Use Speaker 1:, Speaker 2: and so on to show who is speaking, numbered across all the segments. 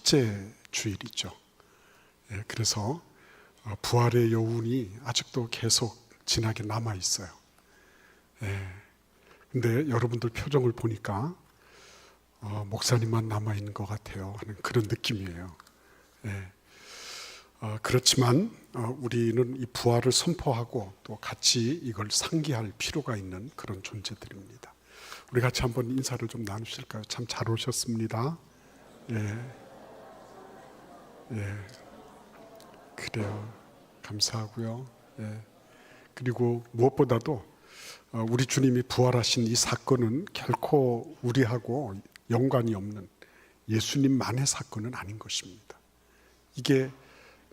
Speaker 1: 첫째 주일이죠. 그래서 부활의 여운이 아직도 계속 진하게 남아 있어요. 근데 여러분들 표정을 보니까 목사님만 남아 있는 것 같아요 하는 그런 느낌이에요. 그렇지만 우리는 이 부활을 선포하고 또 같이 이걸 상기할 필요가 있는 그런 존재들입니다. 우리 같이 한번 인사를 좀 나누실까요? 참 잘 오셨습니다. 그래요. 감사하고요. 그리고 무엇보다도 우리 주님이 부활하신 이 사건은 결코 우리하고 연관이 없는 예수님만의 사건은 아닌 것입니다. 이게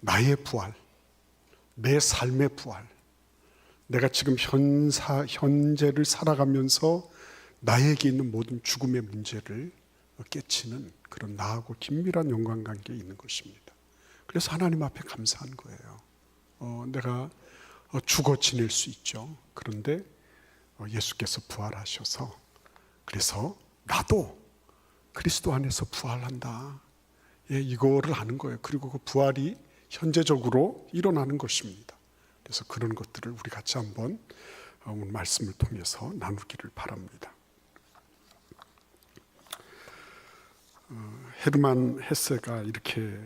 Speaker 1: 나의 부활, 내 삶의 부활, 내가 지금 현재를 살아가면서 나에게 있는 모든 죽음의 문제를 깨치는 그런 나하고 긴밀한 연관관계에 있는 것입니다. 그래서 하나님 앞에 감사한 거예요. 내가 죽어 지낼 수 있죠. 그런데 예수께서 부활하셔서 그래서 나도 그리스도 안에서 부활한다. 이거를 아는 거예요. 그리고 그 부활이 현재적으로 일어나는 것입니다. 그래서 그런 것들을 우리 같이 한번 오늘 말씀을 통해서 나누기를 바랍니다. 헤르만 헤세가 이렇게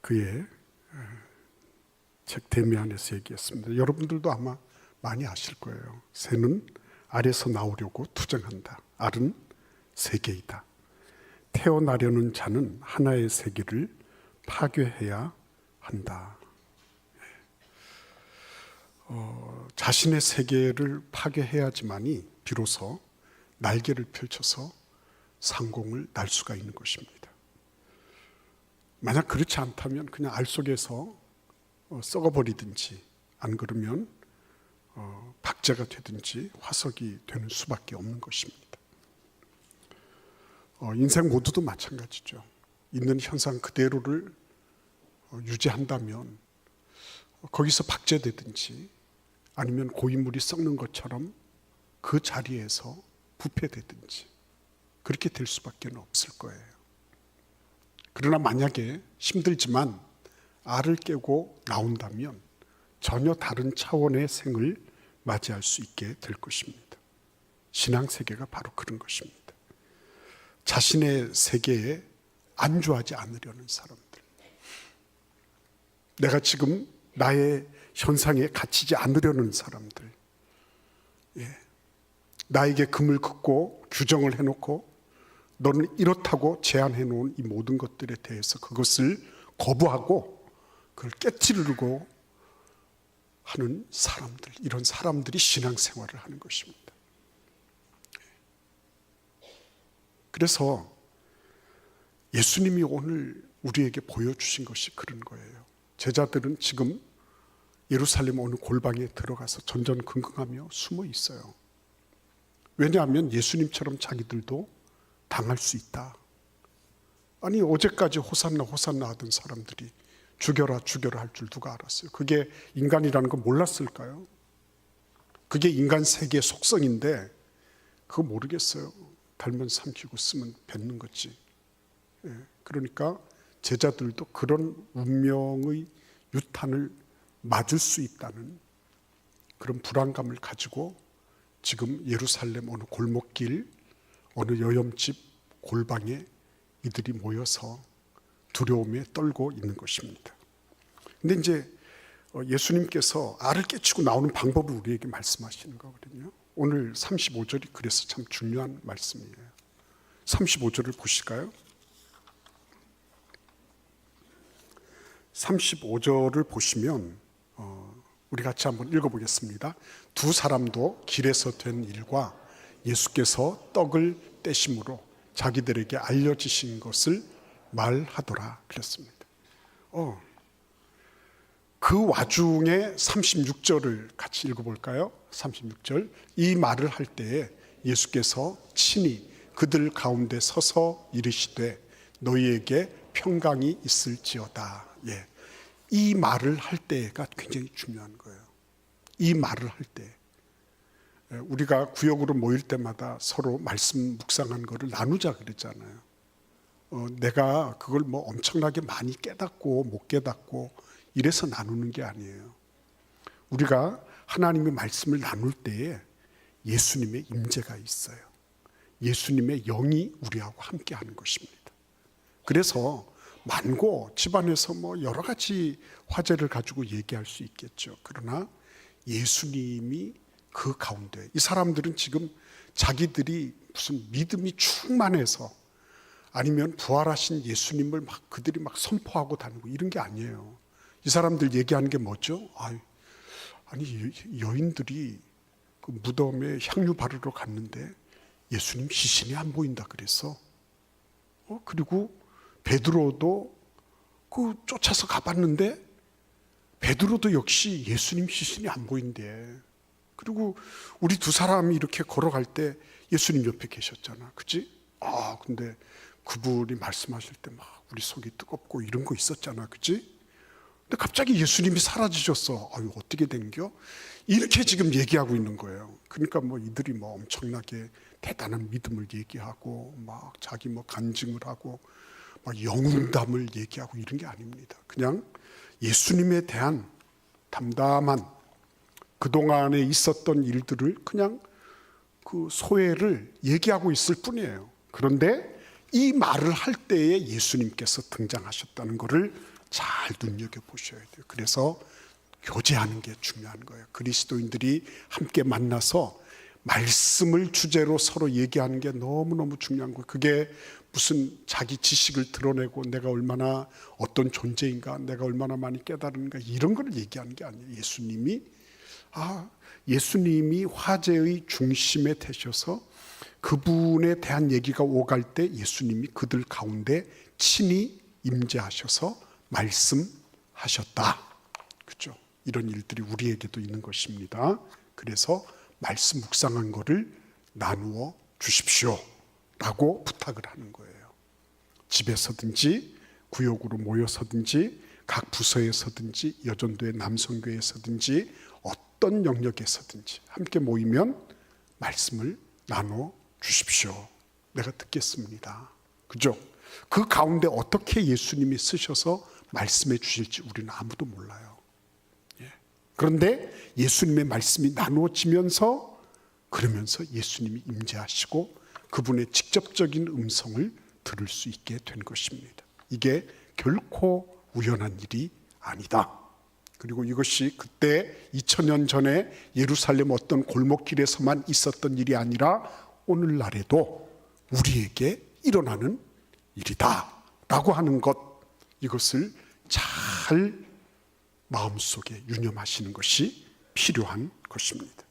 Speaker 1: 그의 책 데미안에서 얘기했습니다. 여러분들도 아마 많이 아실 거예요. 새는 알에서 나오려고 투정한다. 알은 세계이다. 태어나려는 자는 하나의 세계를 파괴해야 한다. 자신의 세계를 파괴해야지만이 비로소 날개를 펼쳐서 상공을 날 수가 있는 것입니다. 만약 그렇지 않다면 그냥 알 속에서 썩어버리든지 안 그러면 박제가 되든지 화석이 되는 수밖에 없는 것입니다. 인생 모두도 마찬가지죠. 있는 현상 그대로를 유지한다면 거기서 박제되든지 아니면 고인물이 썩는 것처럼 그 자리에서 부패되든지 그렇게 될 수밖에 없을 거예요. 그러나 만약에 힘들지만 알을 깨고 나온다면 전혀 다른 차원의 생을 맞이할 수 있게 될 것입니다. 신앙세계가 바로 그런 것입니다. 자신의 세계에 안주하지 않으려는 사람들, 내가 지금 나의 현상에 갇히지 않으려는 사람들, 나에게 금을 긋고 규정을 해놓고 너는 이렇다고 제한해 놓은 이 모든 것들에 대해서 그것을 거부하고 그걸 깨트리려고 하는 사람들, 이런 사람들이 신앙생활을 하는 것입니다. 그래서 예수님이 오늘 우리에게 보여주신 것이 그런 거예요. 제자들은 지금 예루살렘 어느 골방에 들어가서 전전긍긍하며 숨어 있어요. 왜냐하면 예수님처럼 자기들도 당할 수 있다. 아니 어제까지 호산나 호산나 하던 사람들이 죽여라 죽여라 할 줄 누가 알았어요? 그게 인간이라는 거 몰랐을까요? 그게 인간 세계의 속성인데 그거 모르겠어요. 달면 삼키고 쓰면 뱉는 거지. 그러니까 제자들도 그런 운명의 유탄을 맞을 수 있다는 그런 불안감을 가지고 지금 예루살렘 어느 골목길, 어느 여염집 골방에 이들이 모여서 두려움에 떨고 있는 것입니다. 근데 이제 예수님께서 알을 깨치고 나오는 방법을 우리에게 말씀하시는 거거든요. 오늘 35절이 그래서 참 중요한 말씀이에요. 35절을 보실까요? 35절을 보시면 우리 같이 한번 읽어보겠습니다. 두 사람도 길에서 된 일과 예수께서 떡을 떼심으로 자기들에게 알려지신 것을 말하더라 그랬습니다. 그 와중에 36절을 같이 읽어볼까요? 36절, 이 말을 할 때에 예수께서 친히 그들 가운데 서서 이르시되 너희에게 평강이 있을지어다. 이 말을 할 때가 굉장히 중요한 거예요. 이 말을 할 때 우리가 구역으로 모일 때마다 서로 말씀 묵상한 거를 나누자 그랬잖아요. 내가 그걸 뭐 엄청나게 많이 깨닫고 못 깨닫고 이래서 나누는 게 아니에요. 우리가 하나님의 말씀을 나눌 때에 예수님의 임재가 있어요. 예수님의 영이 우리하고 함께 하는 것입니다. 그래서 많고 집안에서 뭐 여러 가지 화제를 가지고 얘기할 수 있겠죠. 그러나 예수님이 그 가운데, 이 사람들은 지금 자기들이 무슨 믿음이 충만해서 아니면 부활하신 예수님을 막 그들이 막 선포하고 다니고 이런 게 아니에요. 이 사람들 얘기하는 게 뭐죠? 아니 여인들이 그 무덤에 향유 바르러 갔는데 예수님 시신이 안 보인다 그랬어. 그리고 베드로도 그 쫓아서 가봤는데 베드로도 역시 예수님 시신이 안 보인대. 그리고 우리 두 사람이 이렇게 걸어갈 때 예수님 옆에 계셨잖아. 그치? 근데 그분이 말씀하실 때 막 우리 속이 뜨겁고 이런 거 있었잖아. 그치? 근데 갑자기 예수님이 사라지셨어. 어떻게 된겨? 이렇게 지금 얘기하고 있는 거예요. 그러니까 뭐 이들이 뭐 엄청나게 대단한 믿음을 얘기하고 막 자기 뭐 간증을 하고 막 영웅담을 얘기하고 이런 게 아닙니다. 그냥 예수님에 대한 담담한 그동안에 있었던 일들을 그냥 그 소회를 얘기하고 있을 뿐이에요. 그런데 이 말을 할 때에 예수님께서 등장하셨다는 것을 잘 눈여겨보셔야 돼요. 그래서 교제하는 게 중요한 거예요. 그리스도인들이 함께 만나서 말씀을 주제로 서로 얘기하는 게 너무너무 중요한 거예요. 그게 무슨 자기 지식을 드러내고 내가 얼마나 어떤 존재인가, 내가 얼마나 많이 깨달은가 이런 걸 얘기하는 게 아니에요. 예수님이 화제의 중심에 되셔서 그분에 대한 얘기가 오갈 때 예수님이 그들 가운데 친히 임재하셔서 말씀하셨다. 그렇죠? 이런 일들이 우리에게도 있는 것입니다. 그래서 말씀 묵상한 거를 나누어 주십시오 라고 부탁을 하는 거예요. 집에서든지 구역으로 모여서든지 각 부서에서든지 여전도의 남성교회에서든지 어떤 영역에서든지 함께 모이면 말씀을 나눠 주십시오. 내가 듣겠습니다. 그죠? 그 가운데 어떻게 예수님이 쓰셔서 말씀해 주실지 우리는 아무도 몰라요. 그런데 예수님의 말씀이 나누어지면서 그러면서 예수님이 임재하시고 그분의 직접적인 음성을 들을 수 있게 된 것입니다. 이게 결코 우연한 일이 아니다. 그리고 이것이 그때 2000년 전에 예루살렘 어떤 골목길에서만 있었던 일이 아니라 오늘날에도 우리에게 일어나는 일이다 라고 하는 것, 이것을 잘 마음속에 유념하시는 것이 필요한 것입니다.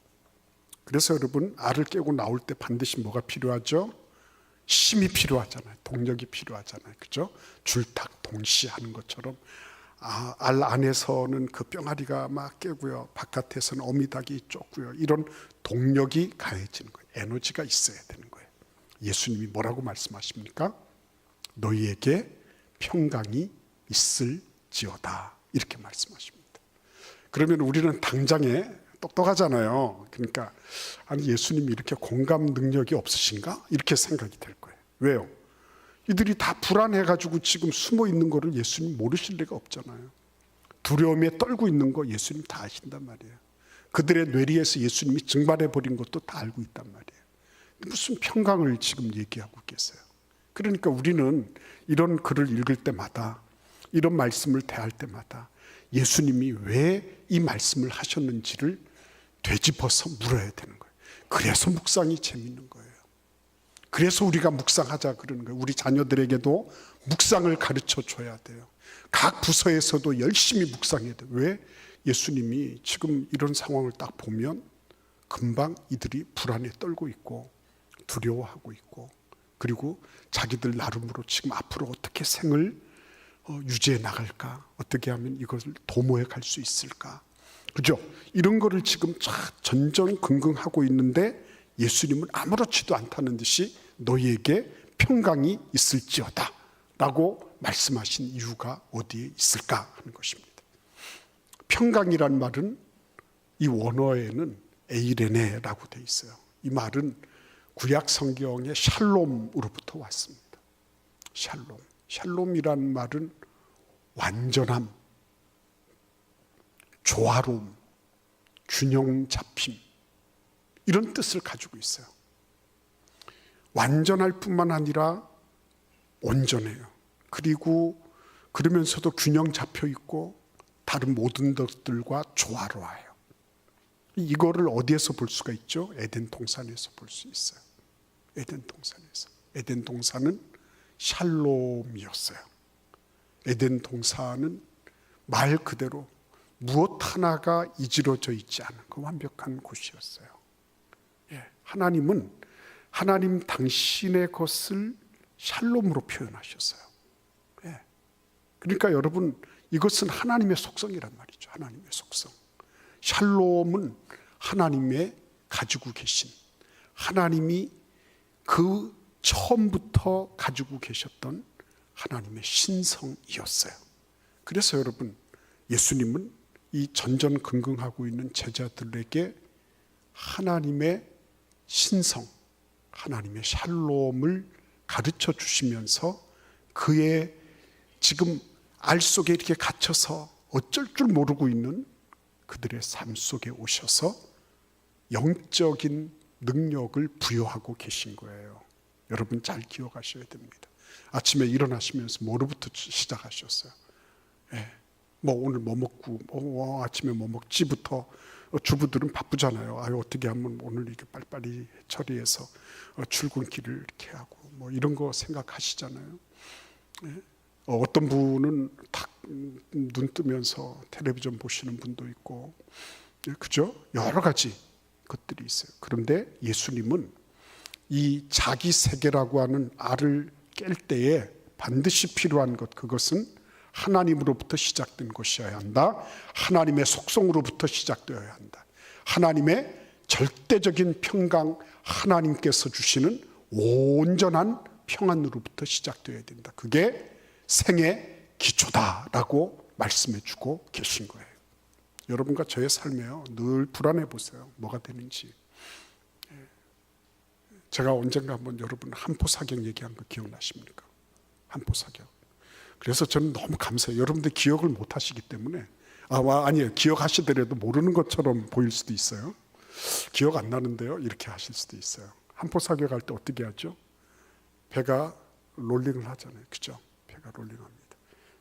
Speaker 1: 그래서 여러분, 알을 깨고 나올 때 반드시 뭐가 필요하죠? 힘이 필요하잖아요. 동력이 필요하잖아요. 그죠? 줄탁 동시 하는 것처럼 알 안에서는 그 뿅아리가 막 깨고요, 바깥에서는 어미닭이 쫓고요, 이런 동력이 가해지는 거예요. 에너지가 있어야 되는 거예요. 예수님이 뭐라고 말씀하십니까? 너희에게 평강이 있을지어다 이렇게 말씀하십니다. 그러면 우리는 당장에 똑똑하잖아요. 그러니까 아니 예수님이 이렇게 공감 능력이 없으신가? 이렇게 생각이 될 거예요. 왜요? 이들이 다 불안해가지고 지금 숨어 있는 거를 예수님 모르실 리가 없잖아요. 두려움에 떨고 있는 거 예수님 다 아신단 말이에요. 그들의 뇌리에서 예수님이 증발해버린 것도 다 알고 있단 말이에요. 무슨 평강을 지금 얘기하고 계세요. 그러니까 우리는 이런 글을 읽을 때마다, 이런 말씀을 대할 때마다 예수님이 왜 이 말씀을 하셨는지를 되짚어서 물어야 되는 거예요. 그래서 묵상이 재밌는 거예요. 그래서 우리가 묵상하자 그러는 거예요. 우리 자녀들에게도 묵상을 가르쳐 줘야 돼요. 각 부서에서도 열심히 묵상해야 돼요. 왜? 예수님이 지금 이런 상황을 딱 보면 금방 이들이 불안에 떨고 있고 두려워하고 있고, 그리고 자기들 나름으로 지금 앞으로 어떻게 생을 유지해 나갈까? 어떻게 하면 이것을 도모해 갈 수 있을까? 그죠? 이런 거를 지금 전전긍긍하고 있는데 예수님은 아무렇지도 않다는 듯이 너희에게 평강이 있을지어다 라고 말씀하신 이유가 어디에 있을까 하는 것입니다. 평강이란 말은 이 원어에는 에이레네라고 되어 있어요. 이 말은 구약 성경의 샬롬으로부터 왔습니다. 샬롬. 샬롬이란 말은 완전함, 조화로움, 균형 잡힘, 이런 뜻을 가지고 있어요. 완전할 뿐만 아니라 온전해요. 그리고 그러면서도 균형 잡혀 있고 다른 모든 것들과 조화로워요. 이거를 어디에서 볼 수가 있죠? 에덴 동산에서 볼 수 있어요. 에덴 동산에서. 에덴 동산은 샬롬이었어요. 에덴 동산은 말 그대로 무엇 하나가 이지러져 있지 않은 그 완벽한 곳이었어요. 하나님은 하나님 당신의 것을 샬롬으로 표현하셨어요. 그러니까 여러분, 이것은 하나님의 속성이란 말이죠. 하나님의 속성. 샬롬은 하나님의 가지고 계신, 하나님이 그 처음부터 가지고 계셨던 하나님의 신성이었어요. 그래서 여러분, 예수님은 이 전전긍긍하고 있는 제자들에게 하나님의 신성, 하나님의 샬롬을 가르쳐 주시면서 그의 지금 알 속에 이렇게 갇혀서 어쩔 줄 모르고 있는 그들의 삶 속에 오셔서 영적인 능력을 부여하고 계신 거예요. 여러분 잘 기억하셔야 됩니다. 아침에 일어나시면서 뭐로부터 시작하셨어요? 뭐 오늘 뭐 먹고 아침에 뭐 먹지부터 주부들은 바쁘잖아요. 어떻게 하면 오늘 이렇게 빨리빨리 처리해서 출근길을 이렇게 하고 뭐 이런 거 생각하시잖아요. 어떤 분은 딱 눈 뜨면서 텔레비전 보시는 분도 있고, 그죠? 여러 가지 것들이 있어요. 그런데 예수님은 이 자기 세계라고 하는 알을 깰 때에 반드시 필요한 것, 그것은 하나님으로부터 시작된 것이어야 한다. 하나님의 속성으로부터 시작되어야 한다. 하나님의 절대적인 평강, 하나님께서 주시는 온전한 평안으로부터 시작되어야 된다. 그게 생의 기초다라고 말씀해 주고 계신 거예요. 여러분과 저의 삶에요, 늘 불안해 보세요. 뭐가 되는지. 제가 언젠가 한번 여러분 한포사경 얘기한 거 기억나십니까? 한포사경. 그래서 저는 너무 감사해요. 여러분들 기억을 못 하시기 때문에, 아니에요. 기억하시더라도 모르는 것처럼 보일 수도 있어요. 기억 안 나는데요, 이렇게 하실 수도 있어요. 한포사격 할 때 어떻게 하죠? 배가 롤링을 하잖아요. 그죠? 배가 롤링합니다.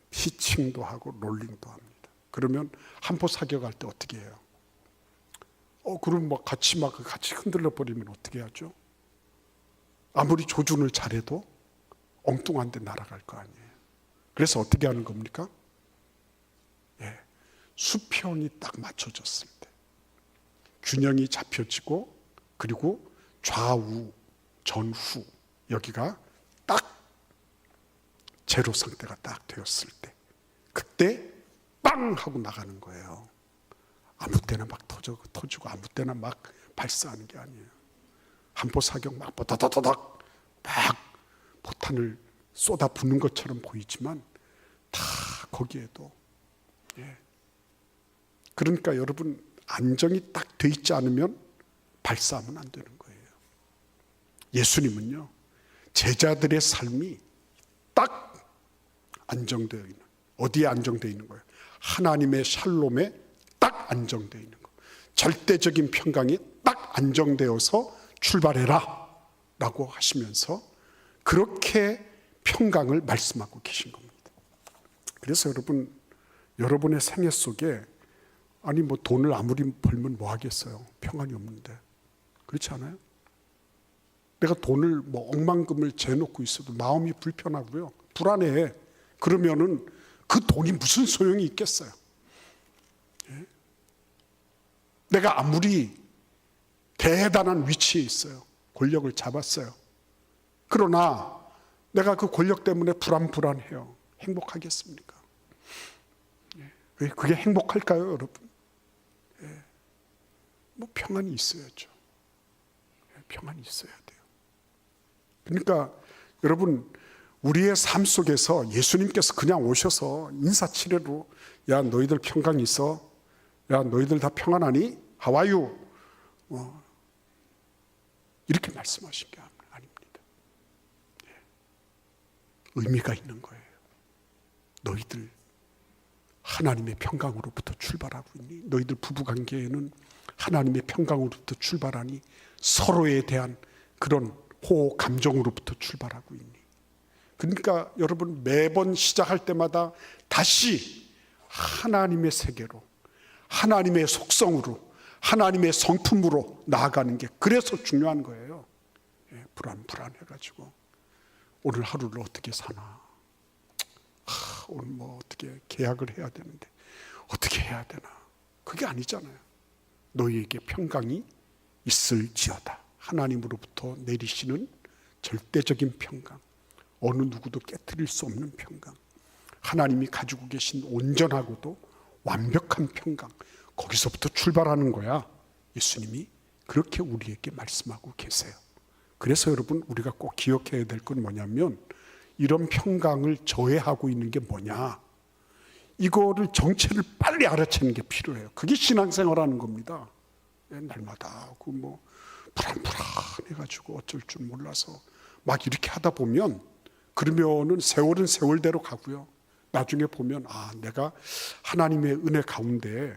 Speaker 1: 피칭도 하고 롤링도 합니다. 그러면 한포사격 할 때 어떻게 해요? 그럼 같이 흔들려 버리면 어떻게 하죠? 아무리 조준을 잘해도 엉뚱한 데 날아갈 거 아니에요. 그래서 어떻게 하는 겁니까? 수평이 딱 맞춰졌을 때, 균형이 잡혀지고, 그리고 좌우, 전후, 여기가 딱 제로 상태가 딱 되었을 때, 그때 빵 하고 나가는 거예요. 아무 때나 막 터지고 아무 때나 막 발사하는 게 아니에요. 한포사격 막 버다다다닥 막 포탄을 쏟아 붓는 것처럼 보이지만 다 거기에도, 그러니까 여러분, 안정이 딱 돼 있지 않으면 발사하면 안 되는 거예요. 예수님은요, 제자들의 삶이 딱 안정되어 있는, 어디에 안정되어 있는 거예요? 하나님의 샬롬에 딱 안정되어 있는 거. 절대적인 평강이 딱 안정되어서 출발해라 라고 하시면서 그렇게 평강을 말씀하고 계신 겁니다. 그래서 여러분, 여러분의 생애 속에 뭐 돈을 아무리 벌면 뭐 하겠어요? 평안이 없는데. 그렇지 않아요? 내가 돈을 억만금을 재놓고 있어도 마음이 불편하고요, 불안해. 그러면은 그 돈이 무슨 소용이 있겠어요? 내가 아무리 대단한 위치에 있어요, 권력을 잡았어요. 그러나 내가 그 권력 때문에 불안해요. 행복하겠습니까? 그게 행복할까요, 여러분? 평안이 있어야죠. 평안이 있어야 돼요. 그러니까 여러분, 우리의 삶 속에서 예수님께서 그냥 오셔서 인사치레로, 야 너희들 평강이 있어? 야 너희들 다 평안하니? How are you? 이렇게 말씀하신 게 아닙니다. 의미가 있는 거예요. 너희들 하나님의 평강으로부터 출발하고 있니? 너희들 부부관계에는 하나님의 평강으로부터 출발하니? 서로에 대한 그런 호호 감정으로부터 출발하고 있니? 그러니까 여러분, 매번 시작할 때마다 다시 하나님의 세계로, 하나님의 속성으로, 하나님의 성품으로 나아가는 게 그래서 중요한 거예요. 불안해가지고 오늘 하루를 어떻게 사나, 오늘 뭐 어떻게 계약을 해야 되는데 어떻게 해야 되나. 그게 아니잖아요. 너희에게 평강이 있을지어다. 하나님으로부터 내리시는 절대적인 평강, 어느 누구도 깨트릴 수 없는 평강, 하나님이 가지고 계신 온전하고도 완벽한 평강, 거기서부터 출발하는 거야. 예수님이 그렇게 우리에게 말씀하고 계세요. 그래서 여러분, 우리가 꼭 기억해야 될 건 뭐냐면, 이런 평강을 저해하고 있는 게 뭐냐, 이거를 정체를 빨리 알아채는 게 필요해요. 그게 신앙생활하는 겁니다. 날마다 뭐 불안해가지고 어쩔 줄 몰라서 막 이렇게 하다 보면, 그러면은 세월은 세월대로 가고요. 나중에 보면 내가 하나님의 은혜 가운데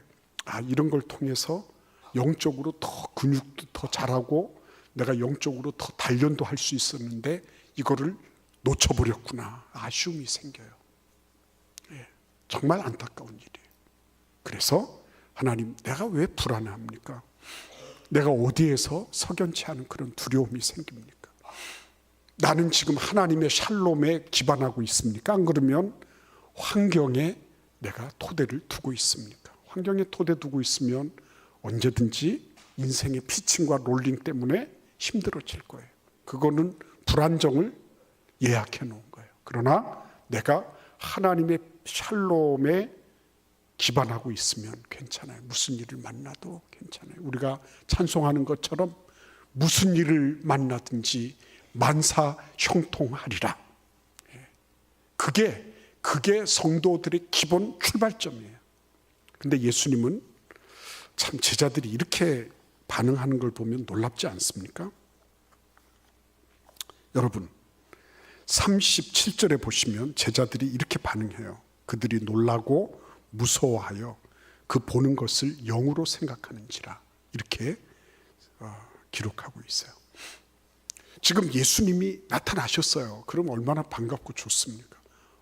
Speaker 1: 이런 걸 통해서 영적으로 더 근육도 더 잘하고 내가 영적으로 더 단련도 할 수 있었는데 이거를 놓쳐버렸구나. 아쉬움이 생겨요. 정말 안타까운 일이에요. 그래서 하나님, 내가 왜 불안해합니까? 내가 어디에서 석연치 않은 그런 두려움이 생깁니까? 나는 지금 하나님의 샬롬에 기반하고 있습니까? 안 그러면 환경에 내가 토대를 두고 있습니까? 환경에 토대 두고 있으면 언제든지 인생의 피칭과 롤링 때문에 힘들어질 거예요. 그거는 불안정을 예약해 놓은 거예요. 그러나 내가 하나님의 샬롬에 기반하고 있으면 괜찮아요. 무슨 일을 만나도 괜찮아요. 우리가 찬송하는 것처럼 무슨 일을 만나든지 만사 형통하리라. 그게 성도들의 기본 출발점이에요. 근데 예수님은 참 제자들이 이렇게 반응하는 걸 보면 놀랍지 않습니까? 여러분, 37절에 보시면 제자들이 이렇게 반응해요. 그들이 놀라고 무서워하여 그 보는 것을 영으로 생각하는지라, 이렇게 기록하고 있어요. 지금 예수님이 나타나셨어요. 그럼 얼마나 반갑고 좋습니까?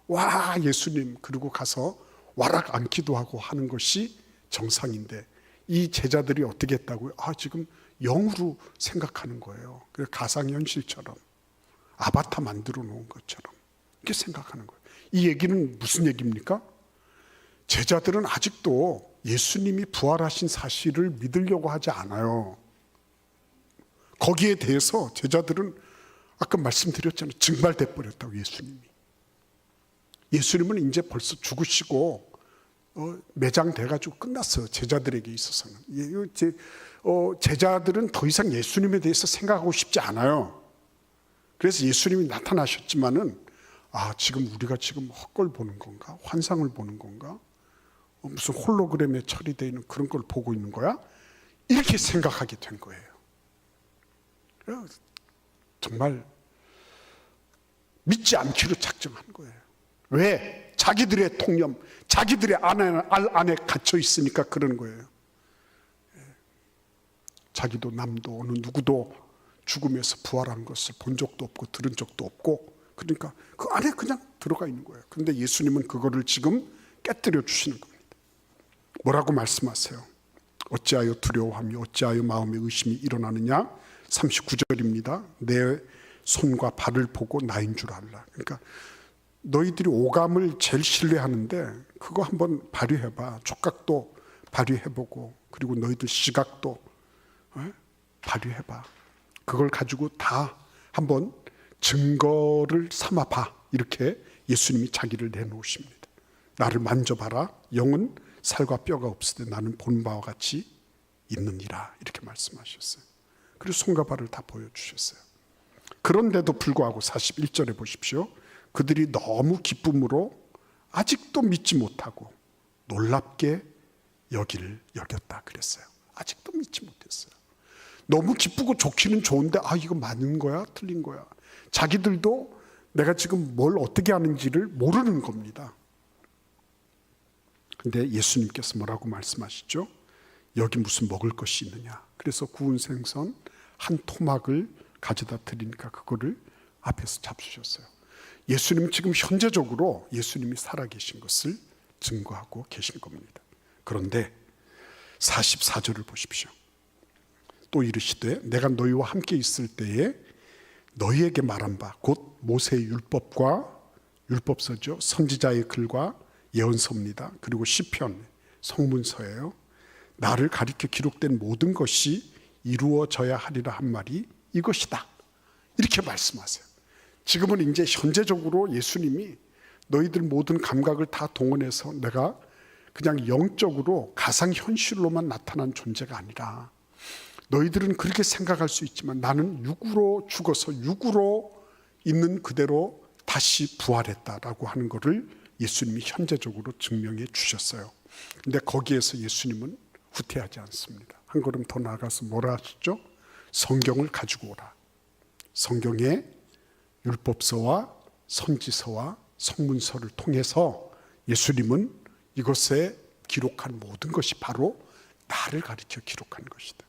Speaker 1: 와, 예수님, 그리고 가서 와락 앉기도 하고 하는 것이 정상인데, 이 제자들이 어떻게 했다고요? 지금 영으로 생각하는 거예요. 가상현실처럼, 아바타 만들어 놓은 것처럼 이렇게 생각하는 거예요. 이 얘기는 무슨 얘기입니까? 제자들은 아직도 예수님이 부활하신 사실을 믿으려고 하지 않아요. 거기에 대해서 제자들은 아까 말씀드렸잖아요. 증발돼 버렸다고. 예수님은 이제 벌써 죽으시고 매장돼가지고 끝났어요. 제자들에게 있어서는. 제자들은 더 이상 예수님에 대해서 생각하고 싶지 않아요. 그래서 예수님이 나타나셨지만은 지금 우리가 지금 헛걸 보는 건가? 환상을 보는 건가? 무슨 홀로그램에 처리되어 있는 그런 걸 보고 있는 거야? 이렇게 생각하게 된 거예요. 정말 믿지 않기로 작정한 거예요. 왜? 자기들의 통념, 자기들의 안에 갇혀 있으니까 그런 거예요. 자기도 남도 어느 누구도 죽음에서 부활한 것을 본 적도 없고 들은 적도 없고, 그러니까 그 안에 그냥 들어가 있는 거예요. 그런데 예수님은 그거를 지금 깨뜨려 주시는 겁니다. 뭐라고 말씀하세요? 어찌하여 두려워하며 어찌하여 마음에 의심이 일어나느냐? 39절입니다. 내 손과 발을 보고 나인 줄 알라. 그러니까 너희들이 오감을 제일 신뢰하는데 그거 한번 발휘해봐. 촉각도 발휘해보고, 그리고 너희들 시각도 발휘해봐. 그걸 가지고 다 한번 증거를 삼아봐. 이렇게 예수님이 자기를 내놓으십니다. 나를 만져봐라. 영은 살과 뼈가 없을 때 나는 본 바와 같이 있느니라. 이렇게 말씀하셨어요. 그리고 손과 발을 다 보여주셨어요. 그런데도 불구하고 41절에 보십시오. 그들이 너무 기쁨으로 아직도 믿지 못하고 놀랍게 여겼다 그랬어요. 아직도 믿지 못했어요. 너무 기쁘고 좋기는 좋은데 이거 맞는 거야? 틀린 거야? 자기들도 내가 지금 뭘 어떻게 하는지를 모르는 겁니다. 근데 예수님께서 뭐라고 말씀하시죠? 여기 무슨 먹을 것이 있느냐. 그래서 구운 생선 한 토막을 가져다 드리니까 그거를 앞에서 잡수셨어요. 예수님은 지금 현재적으로 예수님이 살아계신 것을 증거하고 계신 겁니다. 그런데 44절을 보십시오. 또 이르시되 내가 너희와 함께 있을 때에 너희에게 말한 바 곧 모세의 율법과 율법서죠. 선지자의 글과 예언서입니다. 그리고 시편, 성문서예요. 나를 가리켜 기록된 모든 것이 이루어져야 하리라 한 말이 이것이다. 이렇게 말씀하세요. 지금은 이제 현재적으로 예수님이 너희들 모든 감각을 다 동원해서 내가 그냥 영적으로 가상현실로만 나타난 존재가 아니라 너희들은 그렇게 생각할 수 있지만 나는 육으로 죽어서 육으로 있는 그대로 다시 부활했다라고 하는 것을 예수님이 현재적으로 증명해 주셨어요. 근데 거기에서 예수님은 후퇴하지 않습니다. 한 걸음 더 나아가서 뭐라 하시죠? 성경을 가지고 오라. 성경의 율법서와 선지서와 성문서를 통해서 예수님은 이것에 기록한 모든 것이 바로 나를 가리켜 기록한 것이다.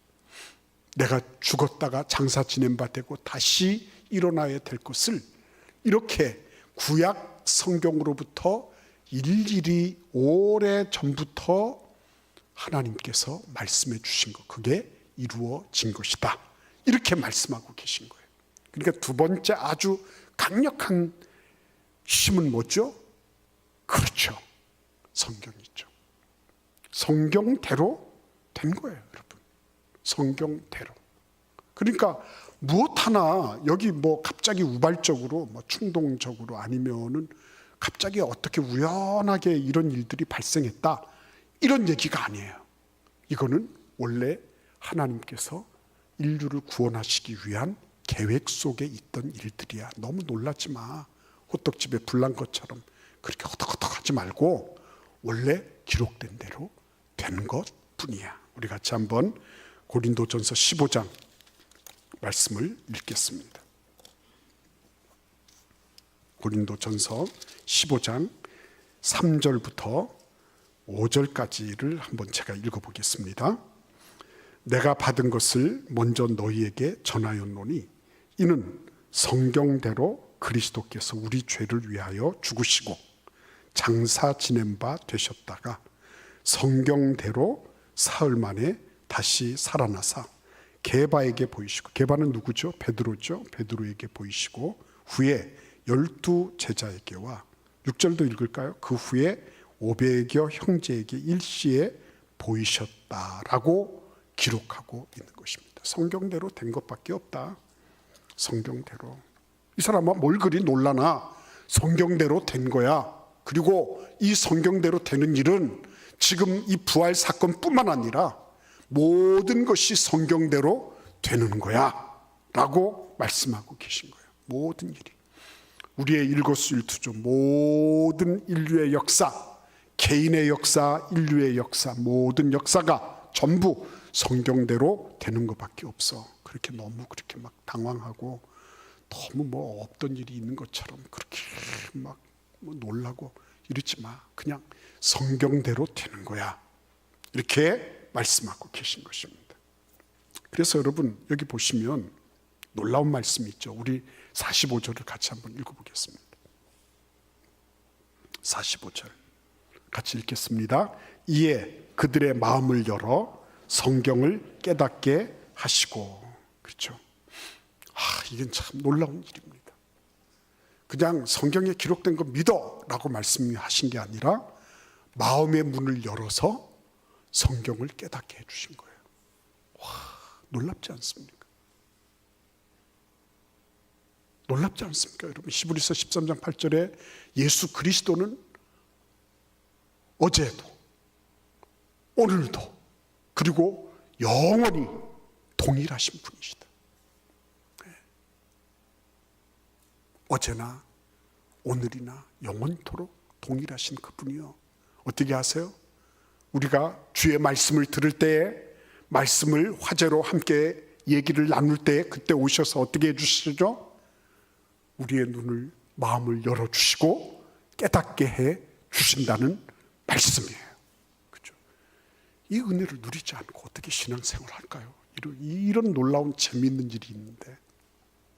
Speaker 1: 내가 죽었다가 장사 지낸 바 되고 다시 일어나야 될 것을 이렇게 구약 성경으로부터 일일이 오래 전부터 하나님께서 말씀해 주신 것, 그게 이루어진 것이다. 이렇게 말씀하고 계신 거예요. 그러니까 두 번째 아주 강력한 힘은 뭐죠? 그렇죠. 성경이죠. 성경대로 된 거예요, 여러분. 성경대로. 그러니까 무엇 하나 여기 뭐 갑자기 우발적으로 뭐 충동적으로 아니면은 갑자기 어떻게 우연하게 이런 일들이 발생했다. 이런 얘기가 아니에요. 이거는 원래 하나님께서 인류를 구원하시기 위한 계획 속에 있던 일들이야. 너무 놀라지 마. 호떡집에 불난 것처럼 그렇게 허덕허덕하지 말고 원래 기록된 대로 된 것뿐이야. 우리 같이 한번 고린도전서 15장 말씀을 읽겠습니다. 고린도전서 15장 3절부터 5절까지를 한번 제가 읽어보겠습니다. 내가 받은 것을 먼저 너희에게 전하였노니 이는 성경대로 그리스도께서 우리 죄를 위하여 죽으시고 장사 지낸 바 되셨다가 성경대로 사흘 만에 다시 살아나사 게바에게 보이시고, 게바는 누구죠? 베드로죠. 베드로에게 보이시고 후에 12 제자에게와 6절도 읽을까요? 그 후에 500여 형제에게 일시에 보이셨다라고 기록하고 있는 것입니다. 성경대로 된 것밖에 없다. 성경대로. 이 사람은 뭘 그리 놀라나? 성경대로 된 거야. 그리고 이 성경대로 되는 일은 지금 이 부활 사건뿐만 아니라 모든 것이 성경대로 되는 거야 라고 말씀하고 계신 거예요. 모든 일이. 우리의 일거수일투족, 모든 인류의 역사, 개인의 역사, 인류의 역사, 모든 역사가 전부 성경대로 되는 것밖에 없어. 그렇게 너무 그렇게 막 당황하고 너무 뭐 없던 일이 있는 것처럼 그렇게 막 뭐 놀라고 이러지 마. 그냥 성경대로 되는 거야. 이렇게 말씀하고 계신 것입니다. 그래서 여러분 여기 보시면 놀라운 말씀이 있죠. 우리 45절을 같이 한번 읽어보겠습니다. 45절 같이 읽겠습니다. 이에 그들의 마음을 열어 성경을 깨닫게 하시고. 그렇죠. 이건 참 놀라운 일입니다. 그냥 성경에 기록된 거 믿어 라고 말씀하신 게 아니라 마음의 문을 열어서 성경을 깨닫게 해주신 거예요. 와, 놀랍지 않습니까? 놀랍지 않습니까? 여러분 히브리서 13장 8절에 예수 그리스도는 어제도 오늘도 그리고 영원히 동일하신 분이시다. 어제나 오늘이나 영원토록 동일하신 그분이요. 어떻게 하세요? 우리가 주의 말씀을 들을 때에 말씀을 화제로 함께 얘기를 나눌 때 그때 오셔서 어떻게 해주시죠? 우리의 눈을 마음을 열어주시고 깨닫게 해 주신다는 말씀이에요. 그렇죠? 이 은혜를 누리지 않고 어떻게 신앙생활을 할까요? 이런 놀라운 재미있는 일이 있는데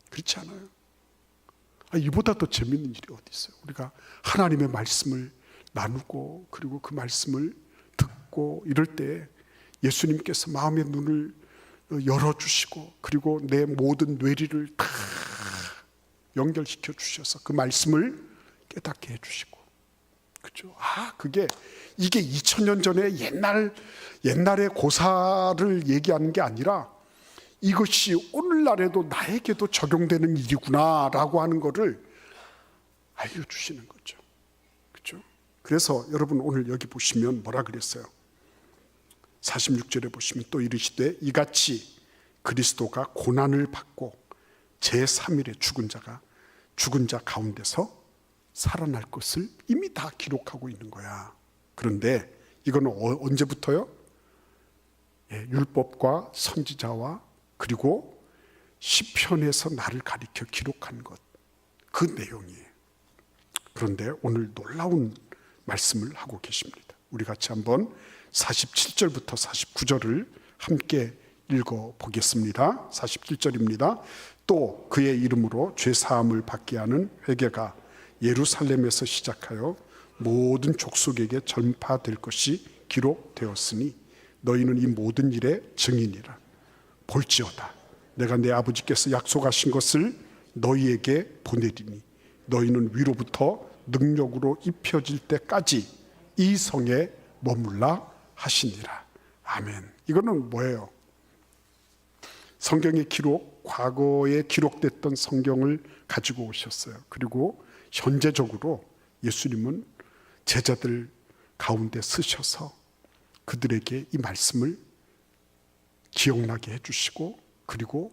Speaker 1: 그렇지 않아요? 이보다 더 재미있는 일이 어디 있어요? 우리가 하나님의 말씀을 나누고 그리고 그 말씀을 듣고 이럴 때 예수님께서 마음의 눈을 열어주시고 그리고 내 모든 뇌리를 다 연결시켜 주셔서 그 말씀을 깨닫게 해주시고, 그죠? 이게 2000년 전에 옛날의 고사를 얘기하는 게 아니라 이것이 오늘날에도 나에게도 적용되는 일이구나라고 하는 것을 알려주시는 거죠. 그죠? 그래서 여러분 오늘 여기 보시면 뭐라 그랬어요? 46절에 보시면 또 이르시되 이같이 그리스도가 고난을 받고 제3일에 죽은 자 가운데서 살아날 것을 이미 다 기록하고 있는 거야. 그런데 이거는 언제부터요? 율법과 선지자와 그리고 시편에서 나를 가리켜 기록한 것, 그 내용이에요. 그런데 오늘 놀라운 말씀을 하고 계십니다. 우리 같이 한번 47절부터 49절을 함께 읽어보겠습니다. 47절입니다. 또 그의 이름으로 죄사함을 받게 하는 회개가 예루살렘에서 시작하여 모든 족속에게 전파될 것이 기록되었으니 너희는 이 모든 일의 증인이라. 볼지어다 내가 내 아버지께서 약속하신 것을 너희에게 보내리니 너희는 위로부터 능력으로 입혀질 때까지 이 성에 머물라 하시니라. 아멘. 이거는 뭐예요? 성경의 기록, 과거에 기록됐던 성경을 가지고 오셨어요. 그리고 현재적으로 예수님은 제자들 가운데 쓰셔서 그들에게 이 말씀을 기억나게 해주시고 그리고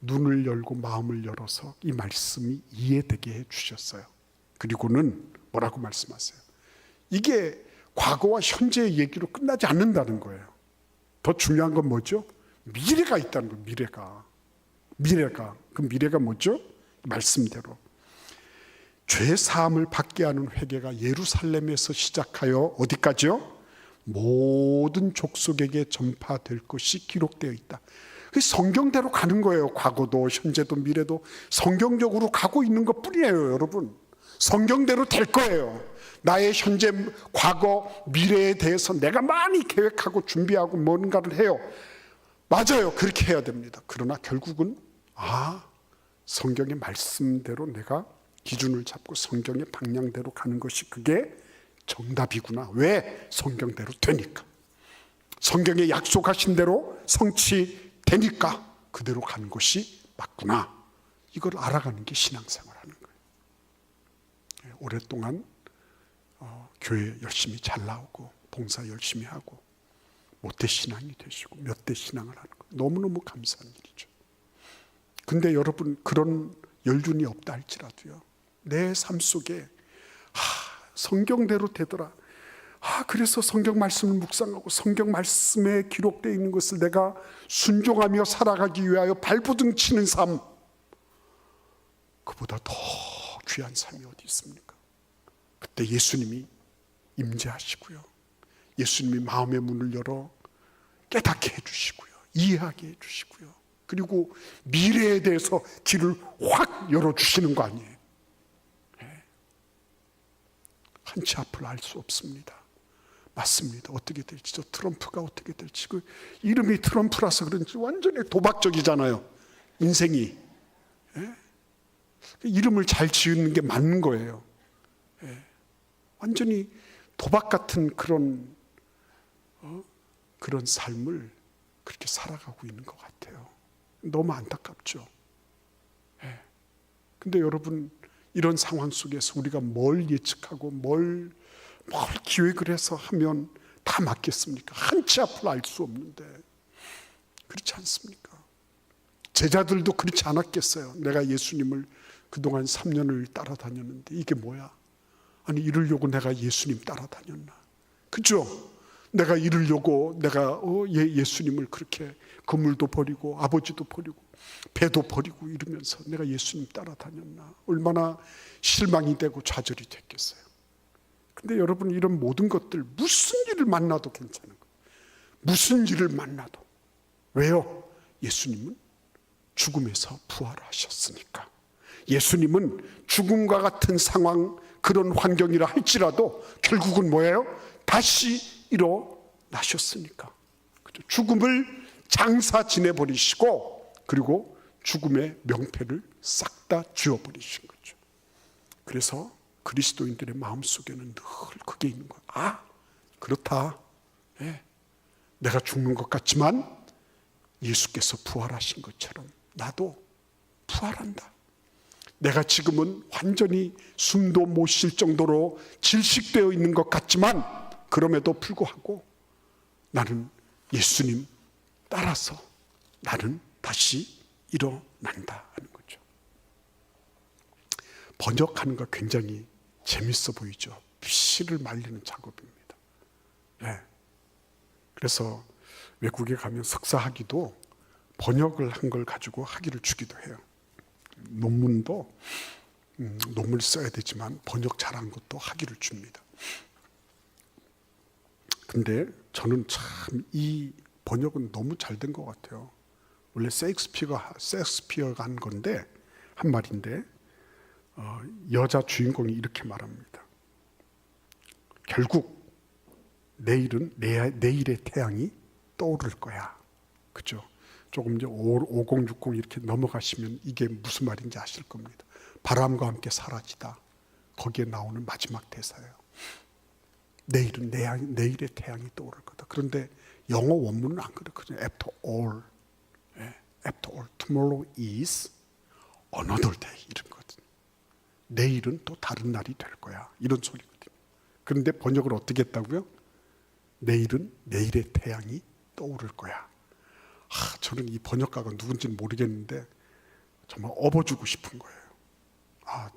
Speaker 1: 눈을 열고 마음을 열어서 이 말씀이 이해되게 해주셨어요. 그리고는 뭐라고 말씀하세요? 이게 과거와 현재의 얘기로 끝나지 않는다는 거예요. 더 중요한 건 뭐죠? 미래가 있다는 거예요. 미래가. 그 미래가 뭐죠? 말씀대로 죄 사함을 받게 하는 회개가 예루살렘에서 시작하여 어디까지요? 모든 족속에게 전파될 것이 기록되어 있다. 성경대로 가는 거예요. 과거도 현재도 미래도 성경적으로 가고 있는 것 뿐이에요. 여러분, 성경대로 될 거예요. 나의 현재, 과거, 미래에 대해서 내가 많이 계획하고 준비하고 뭔가를 해요. 맞아요. 그렇게 해야 됩니다. 그러나 결국은 성경의 말씀대로 내가 기준을 잡고 성경의 방향대로 가는 것이 그게 정답이구나. 왜? 성경대로 되니까. 성경에 약속하신 대로 성취되니까 그대로 가는 것이 맞구나. 이걸 알아가는 게 신앙생활하는 거예요. 오랫동안 교회 열심히 잘 나오고 봉사 열심히 하고 모태신앙이 되시고 몇 대 신앙을 하는 거 너무너무 감사한 일이죠. 근데 여러분 그런 연륜이 없다 할지라도요, 내 삶 속에 성경대로 되더라. 그래서 성경 말씀을 묵상하고 성경 말씀에 기록되어 있는 것을 내가 순종하며 살아가기 위하여 발버둥 치는 삶, 그보다 더 귀한 삶이 어디 있습니까? 그때 예수님이 임재하시고요, 예수님이 마음의 문을 열어 깨닫게 해주시고요, 이해하게 해주시고요, 그리고 미래에 대해서 길을 확 열어주시는 거 아니에요. 한치 앞을 알 수 없습니다. 맞습니다. 어떻게 될지, 저 트럼프가 어떻게 될지, 그 이름이 트럼프라서 그런지 완전히 도박적이잖아요. 인생이. 이름을 잘 지은 게 맞는 거예요. 완전히 도박 같은 그런 삶을 그렇게 살아가고 있는 것 같아요. 너무 안타깝죠. 근데 여러분, 이런 상황 속에서 우리가 뭘 예측하고 뭘 기획을 해서 하면 다 맞겠습니까? 한치 앞을 알 수 없는데. 그렇지 않습니까? 제자들도 그렇지 않았겠어요. 내가 예수님을 그동안 3년을 따라다녔는데 이게 뭐야? 아니, 이러려고 내가 예수님 따라다녔나? 그죠? 내가 이러려고 내가 예수님을 그렇게 건물도 버리고 아버지도 버리고 배도 버리고 이러면서 내가 예수님 따라다녔나, 얼마나 실망이 되고 좌절이 됐겠어요. 근데 여러분, 이런 모든 것들, 무슨 일을 만나도 괜찮은 거예요. 무슨 일을 만나도. 왜요? 예수님은 죽음에서 부활하셨으니까. 예수님은 죽음과 같은 상황, 그런 환경이라 할지라도 결국은 뭐예요? 다시 일어나셨으니까. 죽음을 장사 지내버리시고, 그리고 죽음의 명패를 싹 다 쥐어버리신 거죠. 그래서 그리스도인들의 마음속에는 늘 그게 있는 거예요. 아, 그렇다. 예. 내가 죽는 것 같지만 예수께서 부활하신 것처럼 나도 부활한다. 내가 지금은 완전히 숨도 못 쉴 정도로 질식되어 있는 것 같지만 그럼에도 불구하고 나는 예수님 따라서 나는 다시 일어난다 하는 거죠. 번역하는 거 굉장히 재밌어 보이죠. 피를 말리는 작업입니다. 네. 그래서 외국에 가면 석사학위도 번역을 한 걸 가지고 학위를 주기도 해요. 논문도 논문을 써야 되지만 번역 잘한 것도 학위를 줍니다. 근데 저는 참 이 번역은 너무 잘 된 것 같아요. 원래 셰익스피어가 한 건데, 한 말인데, 여자 주인공이 이렇게 말합니다. 결국 내일은 내일의 태양이 떠오를 거야. 그죠? 조금 이제 5060 이렇게 넘어가시면 이게 무슨 말인지 아실 겁니다. 바람과 함께 사라지다. 거기에 나오는 마지막 대사예요. 내일은 내일의 태양이 떠오를 거다. 그런데 영어 원문은 안 그렇거든요. After all, after all, tomorrow is another day 이런 거거든요. 내일은 또 다른 날이 될 거야. 이런 소리거든요. 그런데 번역을 어떻게 했다고요? 내일은 내일의 태양이 떠오를 거야. 저는 이 번역가가 누군지는 모르겠는데 정말 업어주고 싶은 거예요.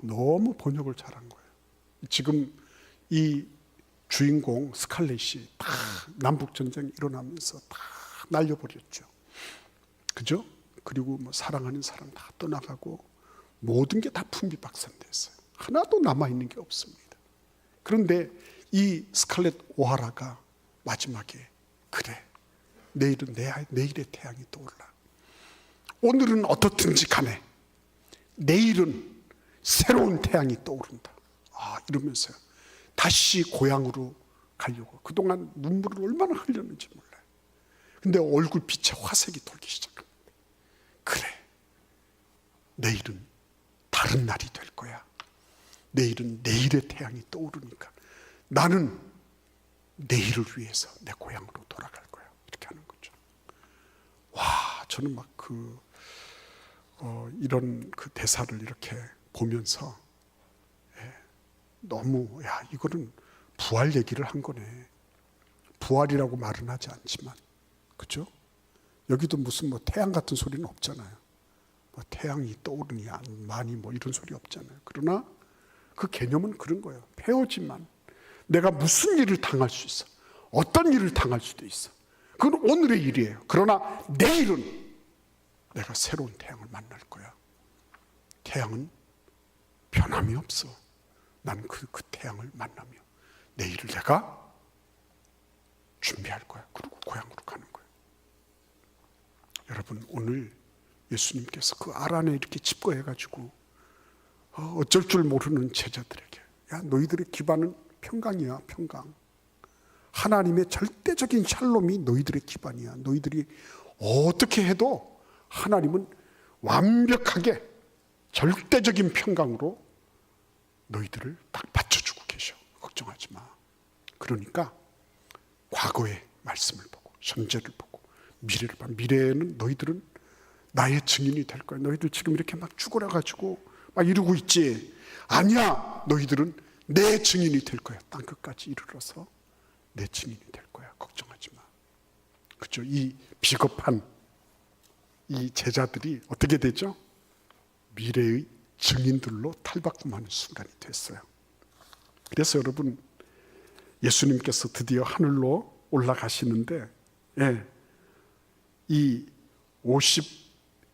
Speaker 1: 너무 번역을 잘한 거예요. 지금 이 주인공 스칼렛이 다 남북전쟁이 일어나면서 다 날려버렸죠. 그죠? 그리고 뭐 사랑하는 사람 다 떠나가고 모든 게 다 풍비박산됐어요. 하나도 남아있는 게 없습니다. 그런데 이 스칼렛 오하라가 마지막에 그래, 내일은 내일의 태양이 떠올라. 오늘은 어떻든지 간에 내일은 새로운 태양이 떠오른다. 이러면서요. 다시 고향으로 가려고. 그동안 눈물을 얼마나 흘렸는지 몰라요. 근데 얼굴빛에 화색이 돌기 시작합니다. 그래, 내일은 다른 날이 될 거야. 내일은 내일의 태양이 떠오르니까 나는 내일을 위해서 내 고향으로 돌아갈 거야. 이렇게 하는 거죠. 저는 막 이런 그 대사를 이렇게 보면서 너무 이거는 부활 얘기를 한 거네. 부활이라고 말은 하지 않지만, 그죠? 여기도 무슨 뭐 태양 같은 소리는 없잖아요. 뭐 태양이 떠오르니 안 많이 뭐 이런 소리 없잖아요. 그러나 그 개념은 그런 거예요. 폐허지만 내가 무슨 일을 당할 수 있어. 어떤 일을 당할 수도 있어. 그건 오늘의 일이에요. 그러나 내일은 내가 새로운 태양을 만날 거야. 태양은 변함이 없어. 나는 그 태양을 만나며 내일을 내가 준비할 거야. 그리고 고향으로 가는 거예요. 여러분, 오늘 예수님께서 그 알 안에 이렇게 집거해가지고 어쩔 줄 모르는 제자들에게, 너희들의 기반은 평강이야. 평강. 하나님의 절대적인 샬롬이 너희들의 기반이야. 너희들이 어떻게 해도 하나님은 완벽하게 절대적인 평강으로 너희들을 딱 받쳐주고 계셔. 걱정하지 마. 그러니까 과거의 말씀을 보고 현재를 보고 미래를 봐. 미래에는 너희들은 나의 증인이 될 거야. 너희들 지금 이렇게 막 죽어라가지고 막 이러고 있지. 아니야. 너희들은 내 증인이 될 거야. 땅끝까지 이르러서 내 증인이 될 거야. 걱정하지 마. 그렇죠? 이 비겁한 이 제자들이 어떻게 되죠? 미래의 증인들로 탈바꿈하는 순간이 됐어요. 그래서 여러분, 예수님께서 드디어 하늘로 올라가시는데, 이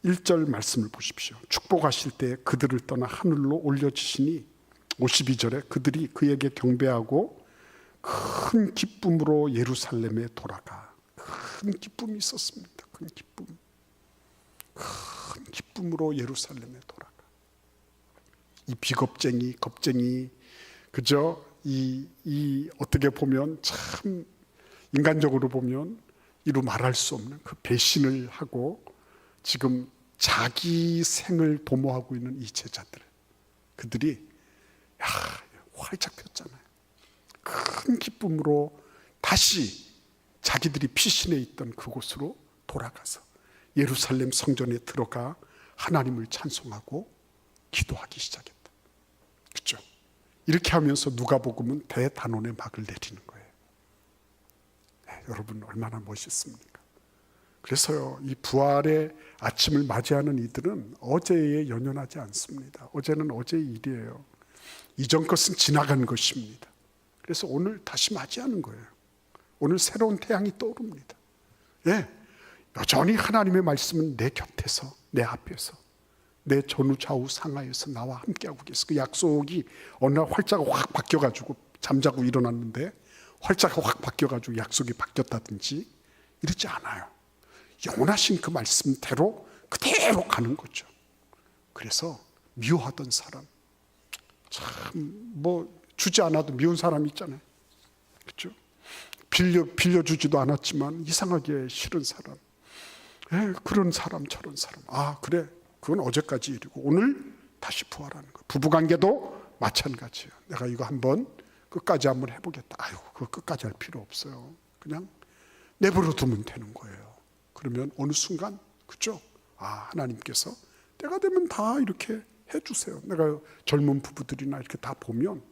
Speaker 1: 1절 말씀을 보십시오. 축복하실 때 그들을 떠나 하늘로 올려지시니 52절에 그들이 그에게 경배하고 큰 기쁨으로 예루살렘에 돌아가. 큰 기쁨이 있었습니다. 큰 기쁨. 큰 기쁨으로 예루살렘에 돌아가. 이 비겁쟁이, 겁쟁이, 그저 이 어떻게 보면 참 인간적으로 보면 이루 말할 수 없는 그 배신을 하고 지금 자기 생을 도모하고 있는 이 제자들, 그들이 활짝 폈잖아요. 큰 기쁨으로 다시 자기들이 피신해 있던 그곳으로 돌아가서 예루살렘 성전에 들어가 하나님을 찬송하고 기도하기 시작했다. 그렇죠? 이렇게 하면서 누가복음은 대단원의 막을 내리는 거예요. 네, 여러분 얼마나 멋있습니까? 그래서요, 이 부활의 아침을 맞이하는 이들은 어제에 연연하지 않습니다. 어제는 어제의 일이에요. 이전 것은 지나간 것입니다. 그래서 오늘 다시 맞이하는 거예요. 오늘 새로운 태양이 떠오릅니다. 예, 여전히 하나님의 말씀은 내 곁에서, 내 앞에서, 내 전후 좌우 상하에서 나와 함께하고 계세요. 그 약속이 어느 날 활자가 확 바뀌어가지고 잠자고 일어났는데 활자가 확 바뀌어가지고 약속이 바뀌었다든지 이러지 않아요. 영원하신 그 말씀대로 그대로 가는 거죠. 그래서 미워하던 사람, 참 뭐 주지 않아도 미운 사람 있잖아요. 그렇죠? 빌려주지도 않았지만 이상하게 싫은 사람, 그런 사람, 저런 사람. 아, 그래, 그건 어제까지 일이고 오늘 다시 부활하는 거. 부부관계도 마찬가지예요. 내가 이거 한번 끝까지 한번 해보겠다. 아이고, 그거 끝까지 할 필요 없어요. 그냥 내버려 두면 되는 거예요. 그러면 어느 순간, 그죠? 아, 하나님께서 때가 되면 다 이렇게 해주세요. 내가 젊은 부부들이나 이렇게 다 보면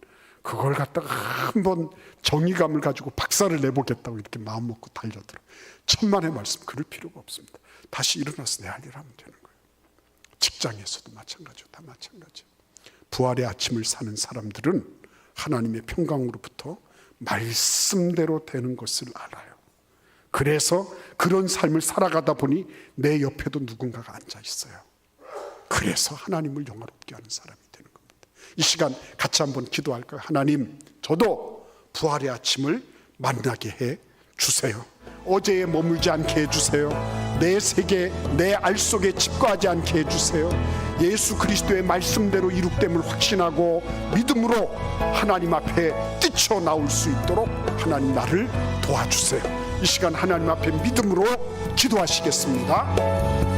Speaker 1: 그걸 갖다가 한번 정의감을 가지고 박살을 내보겠다고 이렇게 마음 먹고 달려들어. 천만의 말씀, 그럴 필요가 없습니다. 다시 일어나서 내 할 일 하면 되는 거예요. 직장에서도 마찬가지고 다 마찬가지예요. 부활의 아침을 사는 사람들은 하나님의 평강으로부터 말씀대로 되는 것을 알아요. 그래서 그런 삶을 살아가다 보니 내 옆에도 누군가가 앉아 있어요. 그래서 하나님을 영화롭게 하는 사람이 되는 겁니다. 이 시간 같이 한번 기도할까요? 하나님, 저도 부활의 아침을 만나게 해 주세요. 어제에 머물지 않게 해주세요. 내 세계, 내 알 속에 집거하지 않게 해주세요. 예수 그리스도의 말씀대로 이룩됨을 확신하고 믿음으로 하나님 앞에 뛰쳐나올 수 있도록 하나님 나를 도와주세요. 이 시간 하나님 앞에 믿음으로 기도하시겠습니다.